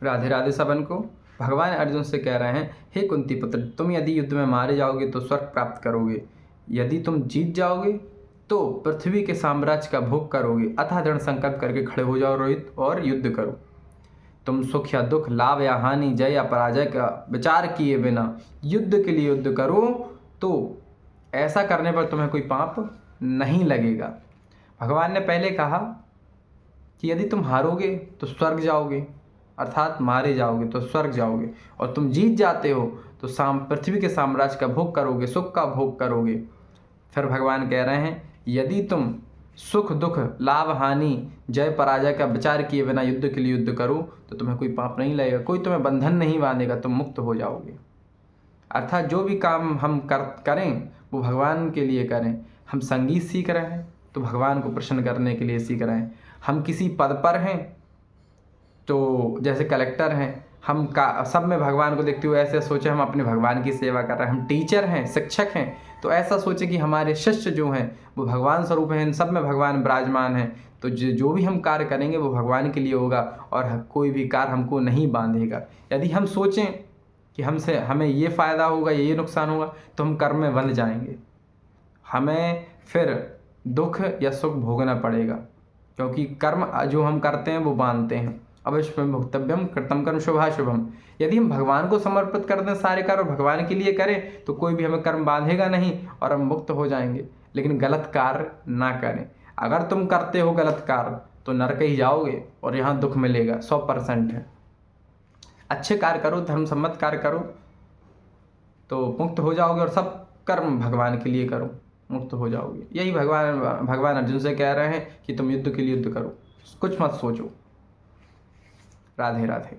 राधे राधे सबन को। भगवान अर्जुन से कह रहे हैं, हे कुंती पुत्र, तुम यदि युद्ध में मारे जाओगे तो स्वर्ग प्राप्त करोगे, यदि तुम जीत जाओगे तो पृथ्वी के साम्राज्य का भोग करोगे। अतः दृढ़ संकल्प करके खड़े हो जाओ रोहित और युद्ध करो। तुम सुख या दुख, लाभ या हानि, जय या पराजय का विचार किए बिना युद्ध के लिए युद्ध करो, तो ऐसा करने पर तुम्हें कोई पाप नहीं लगेगा। भगवान ने पहले कहा कि यदि तुम हारोगे तो स्वर्ग जाओगे, अर्थात मारे जाओगे तो स्वर्ग जाओगे, और तुम जीत जाते हो तो पृथ्वी के साम्राज्य का भोग करोगे, सुख का भोग करोगे। फिर भगवान कह रहे हैं, यदि तुम सुख दुख, लाभ हानि, जय पराजय का विचार किए बिना युद्ध के लिए युद्ध करो तो तुम्हें कोई पाप नहीं लगेगा, कोई तुम्हें बंधन नहीं बांधेगा, तुम मुक्त हो जाओगे। अर्थात जो भी काम हम करें वो भगवान के लिए करें। हम संगीत सीख रहे हैं तो भगवान को प्रसन्न करने के लिए सीख रहे हैं। हम किसी पद पर हैं तो जैसे कलेक्टर हैं, हम सब में भगवान को देखते हुए ऐसे सोचे हम अपने भगवान की सेवा कर रहे हैं। हम टीचर हैं, शिक्षक हैं, तो ऐसा सोचे कि हमारे शिष्य जो हैं वो भगवान स्वरूप हैं, इन सब में भगवान विराजमान हैं। तो जो भी हम कार्य करेंगे वो भगवान के लिए होगा और कोई भी कार्य हमको नहीं बांधेगा। यदि हम सोचें कि हमें ये फ़ायदा होगा, ये नुकसान होगा, तो हम कर्म में बंध जाएंगे, हमें फिर दुख या सुख भोगना पड़ेगा, क्योंकि कर्म जो हम करते हैं वो बांधते हैं। अवश्य भोक्तव्यम कृतम कर्म शुभाशुभम। यदि हम भगवान को समर्पित कर दें सारे कार्य, भगवान के लिए करें, तो कोई भी हमें कर्म बांधेगा नहीं और हम मुक्त हो जाएंगे। लेकिन गलत कार्य ना करें। अगर तुम करते हो गलत कार्य तो नरक ही जाओगे और यहाँ दुख मिलेगा, 100% है। अच्छे कार्य करो, धर्म सम्मत कार्य करो तो मुक्त हो जाओगे, और सब कर्म भगवान के लिए करो, मुक्त हो जाओगे। यही भगवान अर्जुन से कह रहे हैं कि तुम युद्ध के लिए युद्ध करो, कुछ मत सोचो। राधे राधे।